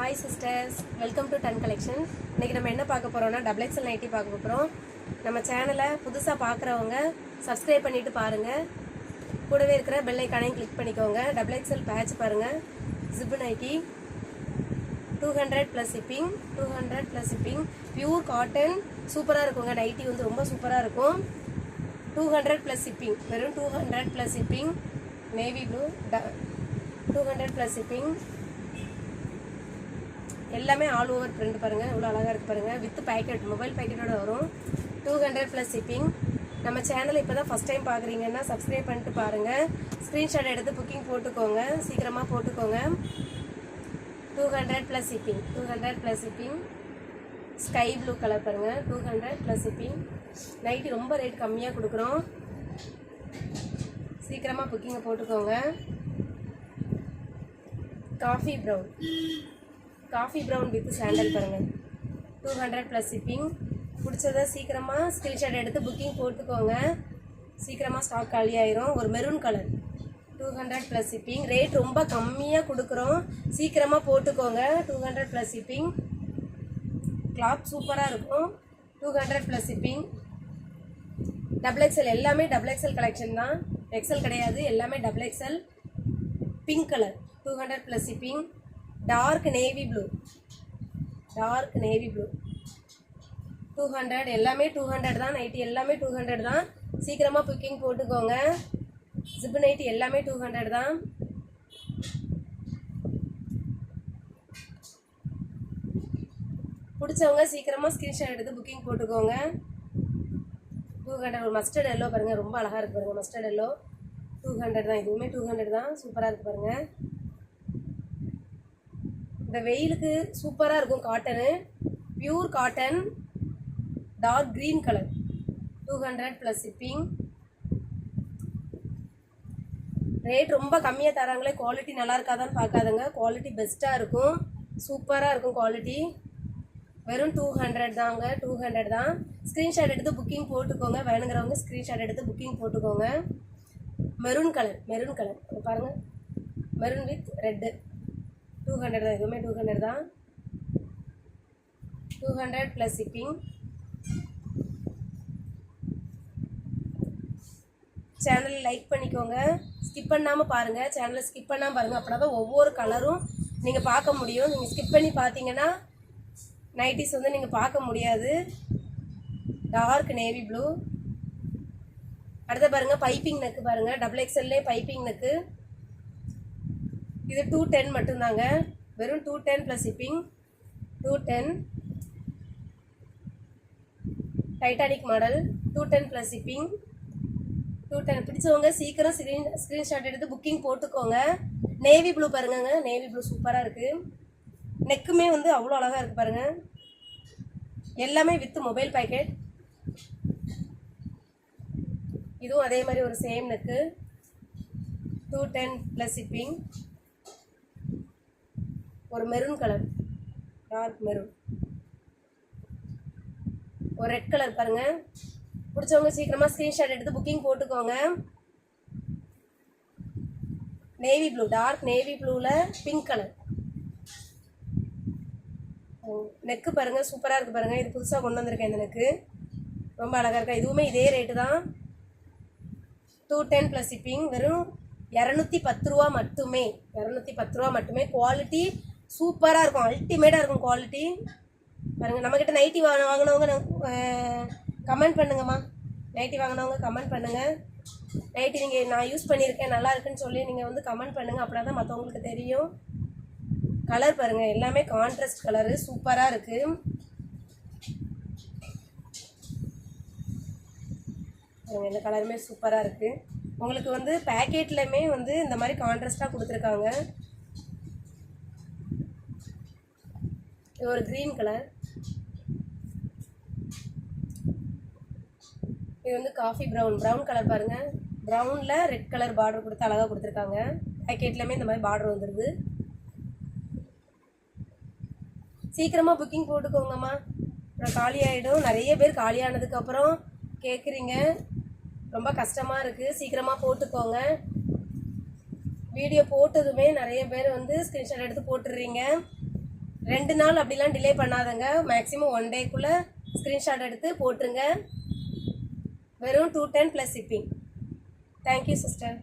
Hi sisters, welcome to டன் collection. இன்றைக்கி நம்ம என்ன பார்க்க போகிறோம்னா டபுள் எக்ஸல் நைட்டி பார்க்க போகிறோம். நம்ம சேனலை புதுசாக பார்க்குறவங்க சப்ஸ்கிரைப் பண்ணிவிட்டு பாருங்கள். கூடவே இருக்கிற பெல் ஐக்கானையும் கிளிக் பண்ணிக்கோங்க. டபுள் எக்ஸல் பேட்ச் பாருங்கள். Zip nightie 200 + shipping. 200 + shipping. Pure cotton சூப்பராக இருக்குங்க. நைட்டி வந்து ரொம்ப சூப்பராக இருக்கும். 200 + ஷிப்பிங். வெறும் 200 + ஷிப்பிங். Navy blue 200 + shipping. எல்லாமே ஆல் ஓவர் பிரிண்ட் பாருங்கள், இவ்வளோ அழகாக இருக்குது பாருங்கள். வித் பேக்கெட், மொபைல் பேக்கெட்டோட வரும். 200 + ஷிப்பிங். நம்ம சேனலை இப்போ தான் ஃபஸ்ட் டைம் பார்க்குறீங்கன்னா சப்ஸ்கிரைப் பண்ணிட்டு பாருங்கள். ஸ்க்ரீன்ஷாட் எடுத்து புக்கிங் போட்டுக்கோங்க, சீக்கிரமாக போட்டுக்கோங்க. 200 + shipping. 200 + shipping. Sky blue colour பாருங்கள். 200 + ஷிப்பிங். நைட்டி ரொம்ப ரேட் கம்மியாக கொடுக்குறோம். சீக்கிரமாக புக்கிங்கை போட்டுக்கோங்க. காஃபி ப்ரௌன் வித் சாண்டல் பாருங்கள். 200 + ஷிப்பிங். பிடிச்சதை சீக்கிரமாக ஸ்க்ரீன்ஷாட் எடுத்து புக்கிங் போட்டுக்கோங்க. சீக்கிரமாக ஸ்டாக் காலி ஆயிரும். ஒரு மெரூன் கலர் 200 + ஷிப்பிங். ரேட் ரொம்ப கம்மியாக கொடுக்குறோம், சீக்கிரமாக போட்டுக்கோங்க. 200 + ஷிப்பிங். கிளாத் சூப்பராக இருக்கும். 200 + ஷிப்பிங். டபுள் எக்ஸல் எல்லாமே டபுள் எக்ஸல் கலெக்ஷன் தான், எக்ஸல் கிடையாது. எல்லாமே double XL. Pink colour 200 + shipping. Dark navy blue 200. எல்லாமே 200 தான். நைட்டி எல்லாமே 200 தான். சீக்கிரமாக புக்கிங் போட்டுக்கோங்க. ஜிப்பு நைட்டி எல்லாமே 200 தான். பிடிச்சவங்க சீக்கிரமாக ஸ்க்ரீன்ஷாட் எடுத்து புக்கிங் போட்டுக்கோங்க. 200. ஒரு மஸ்டர்ட் எல்லோ பாருங்கள், ரொம்ப அழகாக இருக்குது பாருங்கள். மஸ்டர்ட் எல்லோ 200 தான். இதுவுமே 200 தான். சூப்பராக இருக்குது பாருங்கள். இந்த வெயிலுக்கு சூப்பராக இருக்கும். Cotton, pure cotton, dark green colour. 200 + shipping. Rate ரொம்ப கம்மியாக தராங்களே, குவாலிட்டி நல்லா இருக்காதான்னு பார்க்காதுங்க. குவாலிட்டி பெஸ்ட்டாக இருக்கும், சூப்பராக இருக்கும் குவாலிட்டி. வெறும் 200 தாங்க. 200 தான். ஸ்க்ரீன்ஷாட் எடுத்து புக்கிங் போட்டுக்கோங்க. வேணுங்கிறவங்க ஸ்க்ரீன்ஷாட் எடுத்து புக்கிங் போட்டுக்கோங்க. மெரூன் கலர் பாருங்கள். மெரூன் வித் ரெட்டு 200 தான். இதுவுமே 200 தான். 200 + ஷிப்பிங். சேனல் லைக் பண்ணிக்கோங்க. ஸ்கிப் பண்ணாமல் பாருங்கள். சேனலை ஸ்கிப் பண்ணாமல் பாருங்கள். அப்படின்னா தான் ஒவ்வொரு கலரும் நீங்கள் பார்க்க முடியும். நீங்கள் ஸ்கிப் பண்ணி பார்த்தீங்கன்னா நைட்டிஸ் வந்து நீங்கள் பார்க்க முடியாது. Dark navy blue. அடுத்த பாருங்கள், பைப்பிங் நெக்கு பாருங்கள். டபுள் எக்ஸல்லே பைப்பிங் நெக்கு. இது 210 மட்டும்தாங்க. வெறும் 210 + ஷிப்பிங். 210 Titanic model. 210 + ஷிப்பிங். 210 பிடிச்சவங்க சீக்கிரம் ஸ்க்ரீன்ஷாட் எடுத்து புக்கிங் போட்டுக்கோங்க. நேவி ப்ளூ பாருங்க. நேவி ப்ளூ சூப்பராக இருக்குது. நெக்குமே வந்து அவ்வளோ அழகாக இருக்குது பாருங்கள். எல்லாமே வித் மொபைல் பேக்கெட். இதுவும் அதே மாதிரி ஒரு சேம் நெக்கு. 210 + ஷிப்பிங். ஒரு மெரூன் கலர், டார்க் மெரூன். ஒரு ரெட் கலர் பாருங்கள். பிடிச்சவங்க சீக்கிரமாக ஸ்க்ரீன்ஷாட் எடுத்து புக்கிங் போட்டுக்கோங்க. நேவி ப்ளூ, டார்க் நேவி ப்ளூவில் பிங்க் கலர். நெக்கு பாருங்கள், சூப்பராக இருக்குது பாருங்கள். இது புதுசாக கொண்டு வந்திருக்கேன். இந்த நெக்கு ரொம்ப அழகாக இருக்கா. இதுவுமே இதே ரேட்டு தான். 210 + ஷிப்பிங். வெறும் 210 ரூபா மட்டுமே. 210 ரூபா மட்டுமே. குவாலிட்டி சூப்பராக இருக்கும், அல்டிமேட்டாக இருக்கும் குவாலிட்டி பாருங்கள். நம்மக்கிட்ட நைட்டி வாங்கினவங்க கமெண்ட் பண்ணுங்கம்மா. நைட்டி வாங்கினவங்க கமெண்ட் பண்ணுங்கள். நைட்டி நீங்கள் நான் யூஸ் பண்ணியிருக்கேன், நல்லா இருக்குன்னு சொல்லி நீங்கள் வந்து கமெண்ட் பண்ணுங்கள். அப்படின்னா தான் மற்றவங்களுக்கு தெரியும். கலர் பாருங்கள், எல்லாமே கான்ட்ராஸ்ட் கலரு, சூப்பராக இருக்குது. இந்த கலருமே சூப்பராக இருக்குது. உங்களுக்கு வந்து பேக்கெட்லையுமே வந்து இந்த மாதிரி கான்ட்ராஸ்டாக கொடுத்துருக்காங்க. இது ஒரு க்ரீன் கலர். இது வந்து காஃபி ப்ரௌன் கலர் பாருங்கள். ப்ரௌனில் ரெட் கலர் பார்டர் கொடுத்து அழகாக கொடுத்துருக்காங்க. பேக்கெட்லையுமே இந்த மாதிரி பார்டர் வந்துடுது. சீக்கிரமாக புக்கிங் போட்டுக்கோங்கம்மா, அப்புறம் காலி ஆகிடும். நிறைய பேர் காலியானதுக்கப்புறம் கேட்குறீங்க, ரொம்ப கஷ்டமாக இருக்குது. சீக்கிரமாக போட்டுக்கோங்க. வீடியோ போட்டதுமே நிறைய பேர் வந்து ஸ்க்ரீன்ஷாட் எடுத்து போட்டுடுறீங்க. 2 நாள் அப்படிலாம் டிலே பண்ணாதங்க. மேக்ஸிமம் 1 டேக்குள்ளே ஸ்க்ரீன்ஷாட் எடுத்து போட்டுருங்க. வெறும் 210 + ஷிப்பிங். Thank you sister.